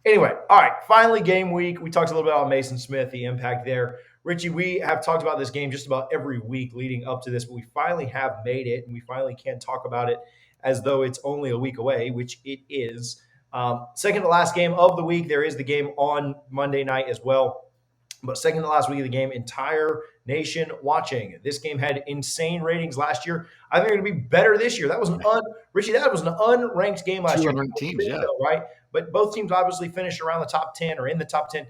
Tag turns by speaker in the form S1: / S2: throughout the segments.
S1: Anyway, all right. Finally, game week. We talked a little bit about Mason Smith, the impact there. Richie, we have talked about this game just about every week leading up to this, but we finally have made it, and we finally can talk about it as though it's only a week away, which it is. Second to last game of the week. There is the game on Monday night as well. But second to last week of the game, entire nation watching. This game had insane ratings last year. I think they're going to be better this year. That was Richie. That was an unranked game last
S2: Two
S1: year.
S2: unranked teams, yeah.
S1: Right. But both teams obviously finished around the top 10 or in the top 10.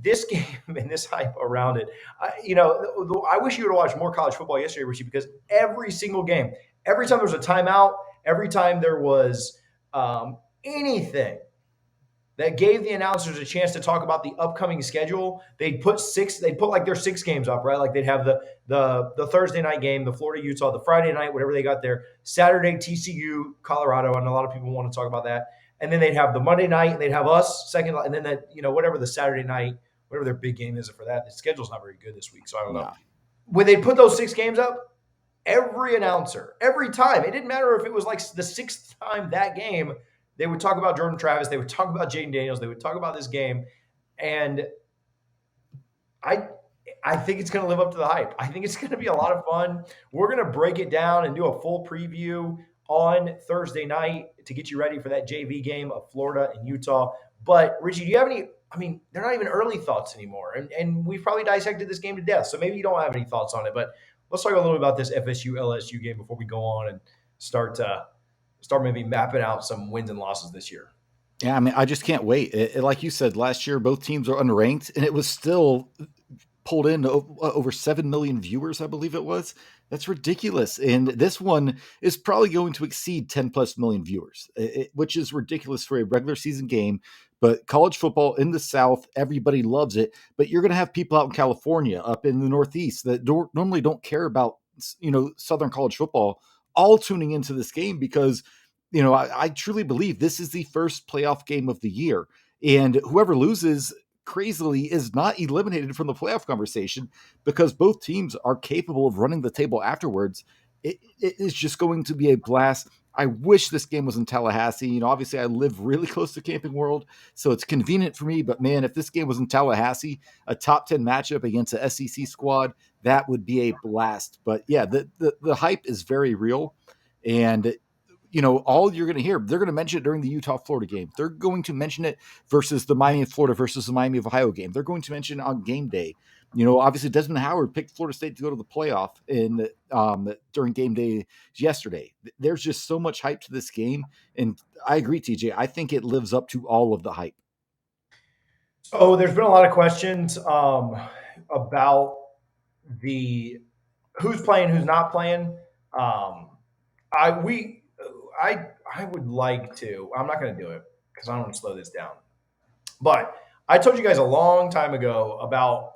S1: This game and this hype around it, I wish you would have watched more college football yesterday, Richie, because every single game, every time there was a timeout, every time there was anything that gave the announcers a chance to talk about the upcoming schedule, they'd put like their 6 games up, right? Like they'd have the Thursday night game, the Florida Utah, the Friday night, whatever they got there, Saturday TCU Colorado, and a lot of people want to talk about that. And then they'd have the Monday night, and they'd have us second, and then whatever the Saturday night, whatever their big game is for that. The schedule's not very good this week, so I don't know. When they put those 6 games up, every announcer, every time, it didn't matter if it was like the 6th time that game, they would talk about Jordan Travis. They would talk about Jayden Daniels. They would talk about this game. And I think it's going to live up to the hype. I think it's going to be a lot of fun. We're going to break it down and do a full preview on Thursday night to get you ready for that JV game of Florida and Utah. But, Richie, do you have any – I mean, they're not even early thoughts anymore. And we've probably dissected this game to death, so maybe you don't have any thoughts on it. But let's talk a little bit about this FSU LSU game before we go on and start maybe mapping out some wins and losses this year.
S2: Yeah, I mean, I just can't wait. Like you said, last year, both teams are unranked, and it was still pulled in over 7 million viewers, I believe it was. That's ridiculous. And this one is probably going to exceed 10 plus million viewers, which is ridiculous for a regular season game. But college football in the South, everybody loves it. But you're going to have people out in California, up in the Northeast, that normally don't care about, Southern college football, all tuning into this game because, I truly believe this is the first playoff game of the year. And whoever loses crazily is not eliminated from the playoff conversation because both teams are capable of running the table afterwards. It is just going to be a blast. I wish this game was in Tallahassee. Obviously I live really close to Camping World, so it's convenient for me. But man, if this game was in Tallahassee, a top 10 matchup against a SEC squad, that would be a blast. But yeah, the hype is very real. And all you're going to hear, they're going to mention it during the Utah-Florida game. They're going to mention it versus the Miami of Florida versus the Miami of Ohio game. They're going to mention it on game day. Obviously Desmond Howard picked Florida State to go to the playoff during game day yesterday. There's just so much hype to this game. And I agree, TJ. I think it lives up to all of the hype.
S1: So there's been a lot of questions about the who's playing, who's not playing. I would like to. I'm not going to do it because I don't want to slow this down. But I told you guys a long time ago about,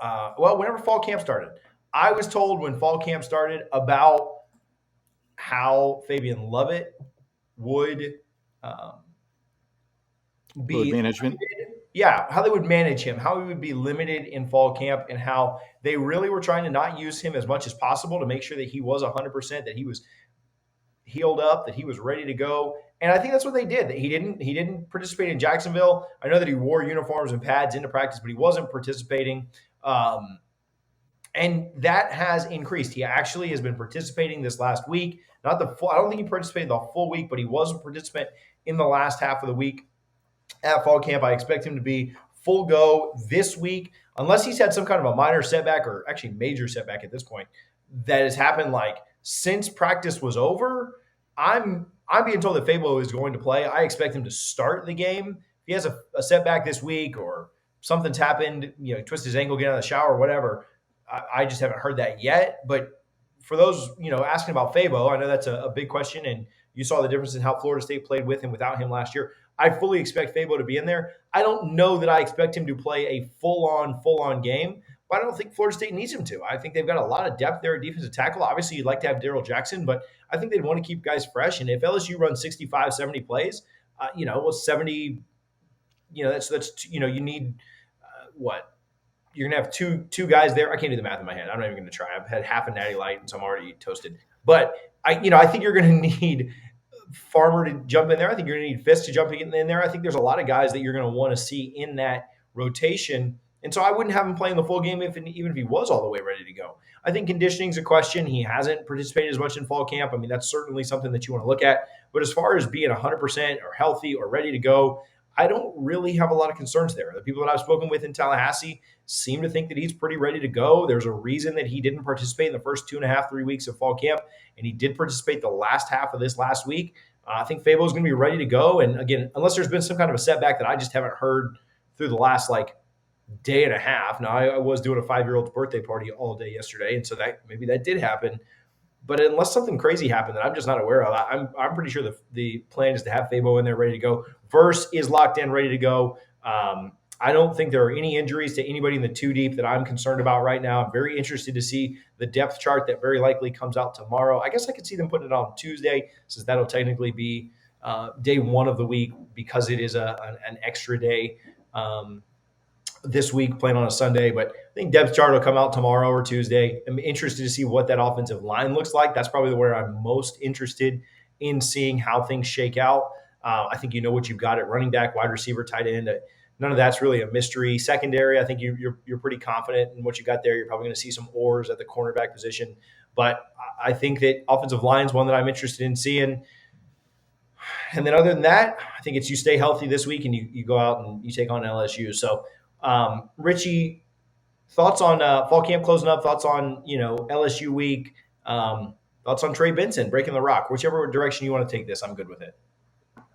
S1: whenever fall camp started. I was told when fall camp started about how Fabian Lovett would be
S2: Load management.
S1: Yeah, how they would manage him, how he would be limited in fall camp, and how they really were trying to not use him as much as possible to make sure that he was 100%, that he was healed up, that he was ready to go. And I think that's what they did. He didn't participate in Jacksonville. I know that he wore uniforms and pads into practice, but he wasn't participating. And that has increased. He actually has been participating this last week. Not the full. I don't think he participated the full week, but he was a participant in the last half of the week at fall camp. I expect him to be full go this week, unless he's had some kind of a minor setback or actually major setback at this point that has happened like since practice was over. I'm being told that Fabo is going to play. I expect him to start the game. If he has a setback this week or something's happened, twist his ankle, get out of the shower, whatever, I just haven't heard that yet. But for those, asking about Fabo, I know that's a big question, and you saw the difference in how Florida State played with him without him last year. I fully expect Fabo to be in there. I don't know that I expect him to play a full-on game, but I don't think Florida State needs him to. I think they've got a lot of depth there at defensive tackle. Obviously, you'd like to have Darrell Jackson, but I think they'd want to keep guys fresh. And if LSU runs 65, 70 plays, 70, that's you need what? You're going to have two guys there. I can't do the math in my head. I'm not even going to try. I've had half a Natty Light, and so I'm already toasted. But I think you're going to need Farmer to jump in there. I think you're going to need Fisk to jump in there. I think there's a lot of guys that you're going to want to see in that rotation. And so I wouldn't have him playing the full game even if he was all the way ready to go. I think conditioning is a question. He hasn't participated as much in fall camp. I mean, that's certainly something that you want to look at. But as far as being 100% or healthy or ready to go, I don't really have a lot of concerns there. The people that I've spoken with in Tallahassee seem to think that he's pretty ready to go. There's a reason that he didn't participate in the first 2.5, 3 weeks of fall camp, and he did participate the last half of this last week. I think Fabo is going to be ready to go. And again, unless there's been some kind of a setback that I just haven't heard through the last day and a half. Now, I was doing a 5-year-old's birthday party all day yesterday, and so that maybe that did happen. But unless something crazy happened that I'm just not aware of, I'm pretty sure the plan is to have Fabo in there ready to go. Verse is locked in, ready to go. I don't think there are any injuries to anybody in the two deep that I'm concerned about right now. I'm very interested to see the depth chart that very likely comes out tomorrow. I guess I could see them putting it on Tuesday, since that'll technically be day one of the week because it is an extra day. This week playing on a Sunday, but I think depth chart will come out tomorrow or Tuesday. I'm interested to see what that offensive line looks like. That's probably where I'm most interested in seeing how things shake out. I think you know what you've got at running back, wide receiver, tight end. None of that's really a mystery. Secondary, I think you're pretty confident in what you got there. You're probably going to see some oars at the cornerback position, but I think that offensive line is one that I'm interested in seeing. And then other than that, I think it's you stay healthy this week and you go out and you take on LSU. So Richie, thoughts on fall camp closing up? Thoughts on LSU week? Thoughts on Trey Benson breaking the rock? Whichever direction you want to take this, I'm good with it.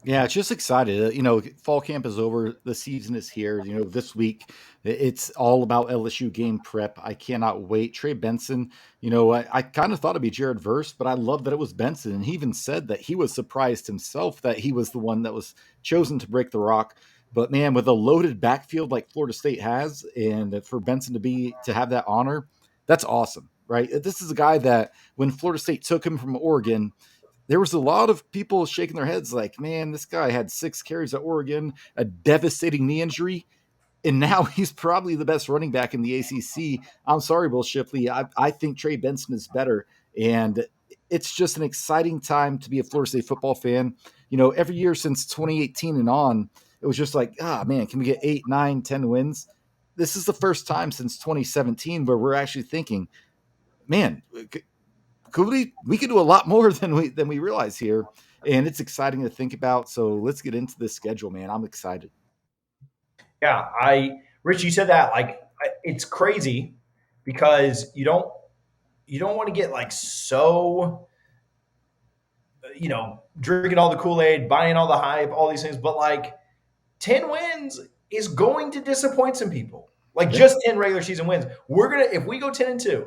S2: Yeah, just excited. Fall camp is over. The season is here. This week it's all about LSU game prep. I cannot wait. Trey Benson, I kind of thought it'd be Jared Verse, but I love that it was Benson. And he even said that he was surprised himself that he was the one that was chosen to break the rock. But man, with a loaded backfield like Florida State has, and for Benson to have that honor, that's awesome, right? This is a guy that when Florida State took him from Oregon, there was a lot of people shaking their heads like, man, this guy had 6 carries at Oregon, a devastating knee injury, and now he's probably the best running back in the ACC. I'm sorry, Will Shipley. I think Trey Benson is better, and it's just an exciting time to be a Florida State football fan. Every year since 2018 and on, it was just like, man, can we get 8, 9, 10 wins? This is the first time since 2017 where we're actually thinking, man, we could do a lot more than we realize here, and it's exciting to think about. So let's get into this schedule, man. I'm excited.
S1: Yeah, Rich, you said that it's crazy because you don't want to get so drinking all the Kool-Aid, buying all the hype, all these things, but 10 wins is going to disappoint some people. Just 10 regular season wins. If we go 10-2,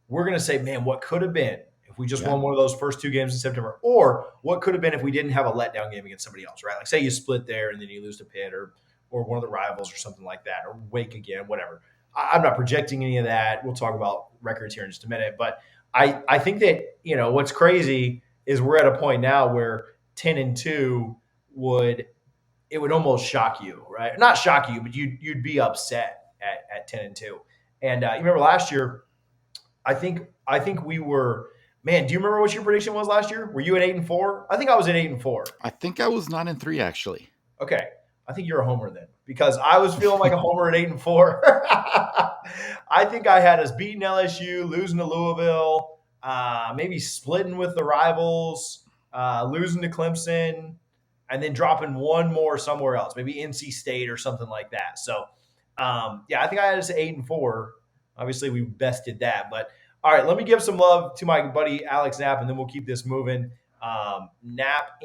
S1: we're going to say, man, what could have been if we just won one of those first 2 games in September? Or what could have been if we didn't have a letdown game against somebody else, right? Say you split there and then you lose to Pitt or one of the rivals or something like that, or Wake again, whatever. I'm not projecting any of that. We'll talk about records here in just a minute. But I think that, what's crazy is we're at a point now where 10-2 would almost shock you, right? Not shock you, but you'd be upset at 10-2. And you remember last year, I think we were, man, do you remember what your prediction was last year? Were you at 8-4? I think I was at 8-4.
S2: I think I was 9-3 actually.
S1: Okay. I think you're a homer then, because I was feeling like a homer at 8-4. I think I had us beating LSU, losing to Louisville, maybe splitting with the rivals, losing to Clemson, and then dropping one more somewhere else, maybe NC State or something like that. So, I think I had us at 8-4. Obviously, we bested that. But, all right, let me give some love to my buddy Alex Knapp, and then we'll keep this moving. Knapp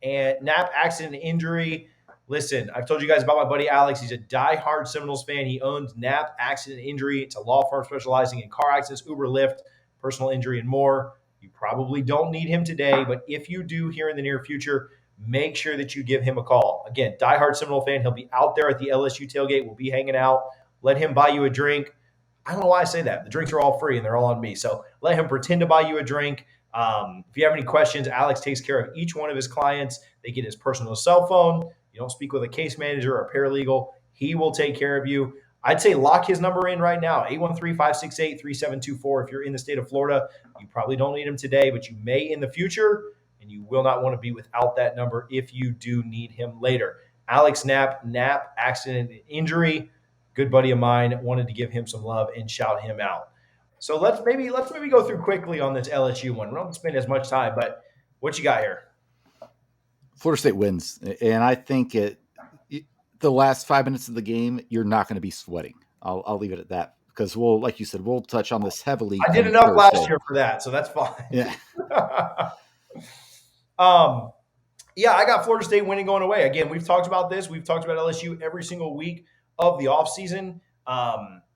S1: accident injury. Listen, I've told you guys about my buddy Alex. He's a diehard Seminoles fan. He owns Knapp Accident Injury. It's a law firm specializing in car accidents, Uber, Lyft, personal injury, and more. You probably don't need him today, but if you do here in the near future, make sure that you give him a call. Again, diehard Seminole fan. He'll be out there at the LSU tailgate. We'll be hanging out. Let him buy you a drink. I don't know why I say that. The drinks are all free and they're all on me. So let him pretend to buy you a drink. If you have any questions, Alex takes care of each one of his clients. They get his personal cell phone. You don't speak with a case manager or a paralegal. He will take care of you. I'd say lock his number in right now, 813-568-3724. If you're in the state of Florida, you probably don't need him today, but you may in the future. and you will not want to be without that number if you do need him later. Alex Knapp, accident and injury. Good buddy of mine, wanted to give him some love and shout him out. So let's maybe go through quickly on this LSU one. We don't spend as much time, but what you got here?
S2: Florida State wins, and I think the last 5 minutes of the game, you're not going to be sweating. I'll leave it at that because like you said, we'll touch on this heavily.
S1: I did enough last year for that, so that's fine.
S2: Yeah.
S1: Yeah, I got Florida State winning going away. Again, we've talked about this. We've talked about LSU every single week of the offseason.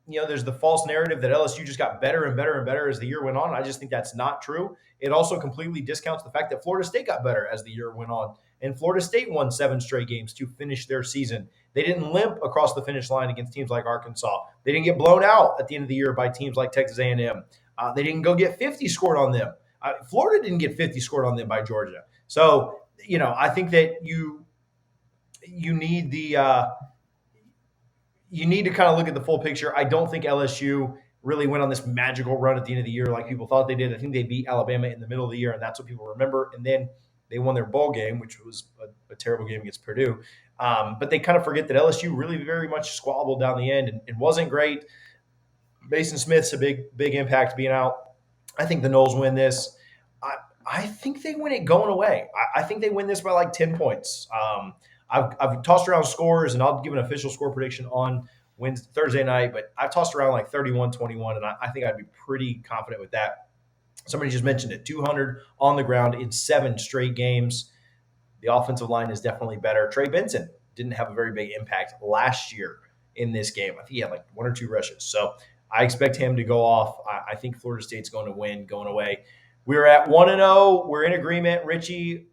S1: There's the false narrative that LSU just got better and better and better as the year went on. I just think that's not true. It also completely discounts the fact that Florida State got better as the year went on. And Florida State won 7 straight games to finish their season. They didn't limp across the finish line against teams like Arkansas. They didn't get blown out at the end of the year by teams like Texas A&M. They didn't go get 50 scored on them. Florida didn't get 50 scored on them by Georgia. So, I think that you need you need to kind of look at the full picture. I don't think LSU really went on this magical run at the end of the year like people thought they did. I think they beat Alabama in the middle of the year, and that's what people remember. And then they won their bowl game, which was a terrible game against Purdue. But they kind of forget that LSU really very much squabbled down the end and wasn't great. Mason Smith's a big impact being out. I think the Noles win this. I think they win it going away. I think they win this by like 10 points. I've tossed around scores, and I'll give an official score prediction on Thursday night, but I've tossed around like 31-21, and I think I'd be pretty confident with that. Somebody just mentioned it, 200 on the ground in 7 straight games. The offensive line is definitely better. Trey Benson didn't have a very big impact last year in this game. I think he had like 1 or 2 rushes. So I expect him to go off. I think Florida State's going to win going away. We're at 1-0. We're in agreement. Richie,